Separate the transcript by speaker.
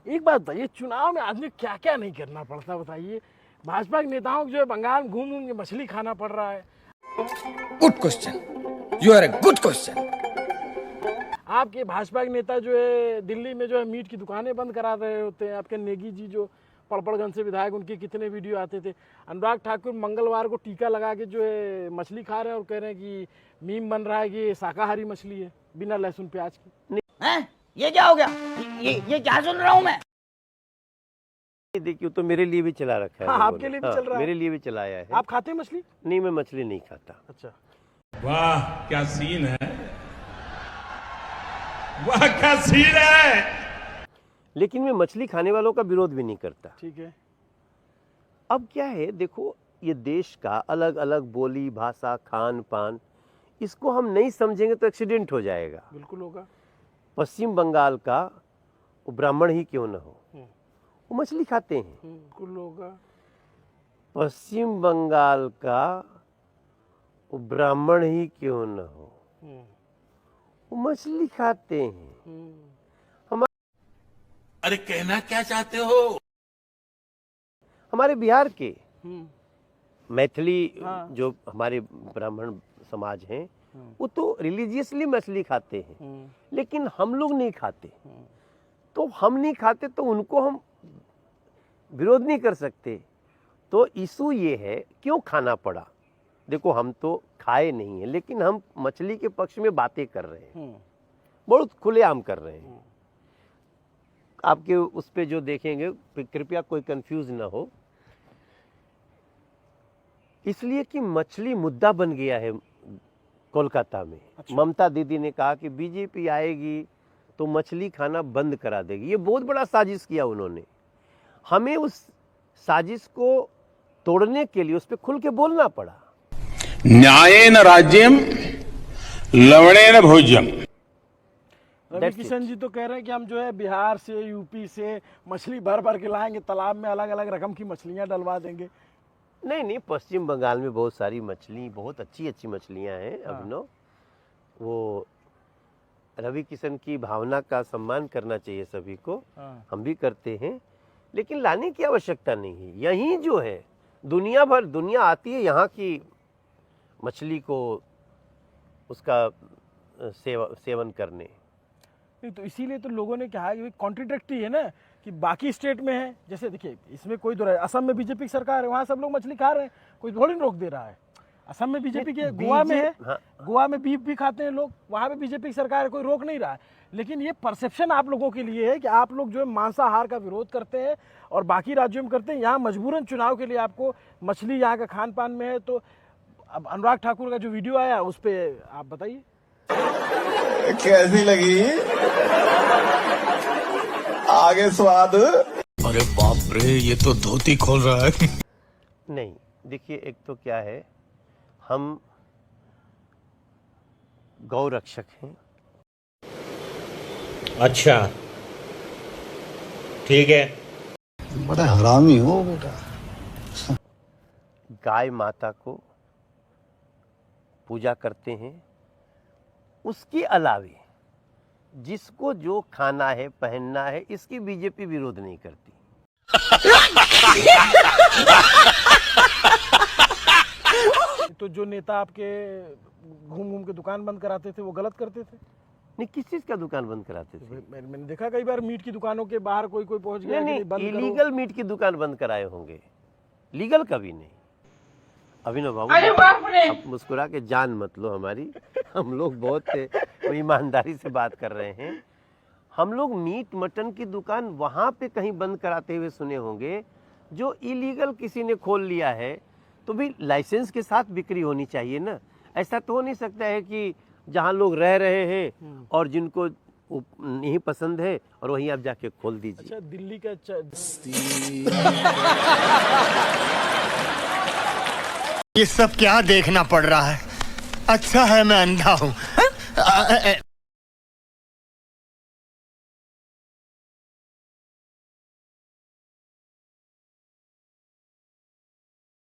Speaker 1: एक बात बताइए, चुनाव में आदमी क्या क्या नहीं करना पड़ता बताइए। भाजपा के नेताओं को जो है बंगाल में घूम घूम के मछली खाना पड़ रहा है।
Speaker 2: Good question, you are a good question.
Speaker 1: आपके भाजपा के नेता जो है दिल्ली में जो है मीट की दुकानें बंद करा रहे होते हैं। आपके नेगी जी जो पड़पड़गंज से विधायक, उनके कितने वीडियो आते थे। अनुराग ठाकुर मंगलवार को टीका लगा के जो है मछली खा रहे हैं और कह रहे हैं कि मीम बन रहा है कि ये शाकाहारी मछली है बिना लहसुन प्याज की।
Speaker 3: हैं? ये क्या हो गया? ये क्या सुन रहा हूँ मैं?
Speaker 4: देखिए तो मेरे लिए भी चला रखा है।
Speaker 1: हाँ, आपके लिए भी चल रहा है।
Speaker 4: मेरे लिए भी चलाया है।
Speaker 1: आप खाते हैं मछली?
Speaker 4: नहीं, मैं मछली नहीं खाता।
Speaker 1: अच्छा,
Speaker 5: वाह क्या सीन है, वाह क्या सीन है।
Speaker 4: लेकिन मैं मछली खाने वालों का विरोध भी नहीं करता।
Speaker 1: ठीक है।
Speaker 4: अब क्या है, देखो ये देश का अलग अलग बोली भाषा खान पान, इसको हम नहीं समझेंगे तो एक्सीडेंट हो जाएगा।
Speaker 1: बिल्कुल होगा।
Speaker 4: पश्चिम बंगाल का वो ब्राह्मण ही क्यों न हो, वो मछली खाते हैं।
Speaker 1: बिल्कुल होगा।
Speaker 4: पश्चिम बंगाल का वो ब्राह्मण ही क्यों न हो, वो मछली खाते हैं।
Speaker 5: अरे कहना क्या चाहते हो?
Speaker 4: हमारे बिहार के मैथिली जो हमारे ब्राह्मण समाज हैं, वो तो रिलीजियसली मछली खाते हैं, लेकिन हम लोग नहीं खाते। तो हम नहीं खाते तो उनको हम विरोध नहीं कर सकते। तो इशू ये है क्यों खाना पड़ा। देखो हम तो खाए नहीं है, लेकिन हम मछली के पक्ष में बातें कर रहे हैं, बहुत खुलेआम कर रहे हैं। आपके उस पे जो देखेंगे कृपया कोई कंफ्यूज ना हो, इसलिए कि मछली मुद्दा बन गया है कोलकाता में। अच्छा। ममता दीदी ने कहा कि बीजेपी आएगी तो मछली खाना बंद करा देगी। ये बहुत बड़ा साजिश किया उन्होंने। हमें उस साजिश को तोड़ने के लिए उस पर खुल के बोलना पड़ा।
Speaker 5: न्यायेन राज्यम लवणेन भोज्यम।
Speaker 1: रवि किशन जी तो कह रहे हैं कि हम जो है बिहार से यूपी से मछली भर भर के लाएंगे, तालाब में अलग अलग रकम की मछलियां डलवा देंगे।
Speaker 4: नहीं, पश्चिम बंगाल में बहुत सारी मछली, बहुत अच्छी अच्छी मछलियां हैं अभिनव। वो रवि किशन की भावना का सम्मान करना चाहिए सभी को। हम भी करते हैं, लेकिन लाने की आवश्यकता नहीं है। यहीं जो है दुनिया आती है यहाँ की मछली को उसका सेवन करने।
Speaker 1: नहीं तो इसीलिए तो लोगों ने कहा कि कॉन्ट्रडिक्टरी है ना कि बाकी स्टेट में है। जैसे देखिए इसमें कोई दो, असम में बीजेपी की सरकार है, वहाँ सब लोग मछली खा रहे हैं, कोई थोड़ी रोक दे रहा है। असम में बीजेपी के, गोवा में है। हाँ। गोवा में बीफ भी खाते हैं लोग, वहाँ पे बीजेपी की सरकार है, कोई रोक नहीं रहा है। लेकिन ये परसेप्शन आप लोगों के लिए है कि आप लोग जो है मांसाहार का विरोध करते हैं और बाकी राज्यों में करते हैं। यहाँ मजबूरन चुनाव के लिए आपको मछली यहाँ का खान पान में है। तो अब अनुराग ठाकुर का जो वीडियो आया उस पर आप बताइए
Speaker 6: कैसी लगी, आगे स्वाद।
Speaker 5: अरे बाप रे, ये तो धोती खोल रहा है।
Speaker 4: नहीं, देखिए एक तो क्या है, हम गौ रक्षक हैं।
Speaker 7: अच्छा ठीक है।
Speaker 6: बड़ा हरामी हो बेटा।
Speaker 4: गाय माता को पूजा करते हैं। उसके अलावे जिसको जो खाना है पहनना है, इसकी बीजेपी विरोध नहीं करती।
Speaker 1: तो जो नेता आपके घूम घूम के दुकान बंद कराते थे वो गलत करते थे?
Speaker 4: नहीं, किस चीज का दुकान बंद कराते थे?
Speaker 1: मैंने देखा कई बार मीट की दुकानों के बाहर कोई पहुंच गया।
Speaker 4: नहीं, इलीगल मीट की दुकान बंद कराए होंगे, लीगल कभी नहीं। अभिनव बाबू, आप मुस्कुरा के जान मत लो हमारी। हम लोग बहुत ईमानदारी से बात कर रहे हैं। हम लोग मीट मटन की दुकान वहां पे कहीं बंद कराते हुए सुने होंगे। जो इलीगल किसी ने खोल लिया है तो भी लाइसेंस के साथ बिक्री होनी चाहिए ना। ऐसा तो हो नहीं सकता है कि जहां लोग रह रहे हैं और जिनको नहीं पसंद है और वहीं आप जाके खोल दीजिए।
Speaker 1: अच्छा, दिल्ली का
Speaker 8: ये सब क्या देखना पड़ रहा है? अच्छा है मैं अंधा हूँ।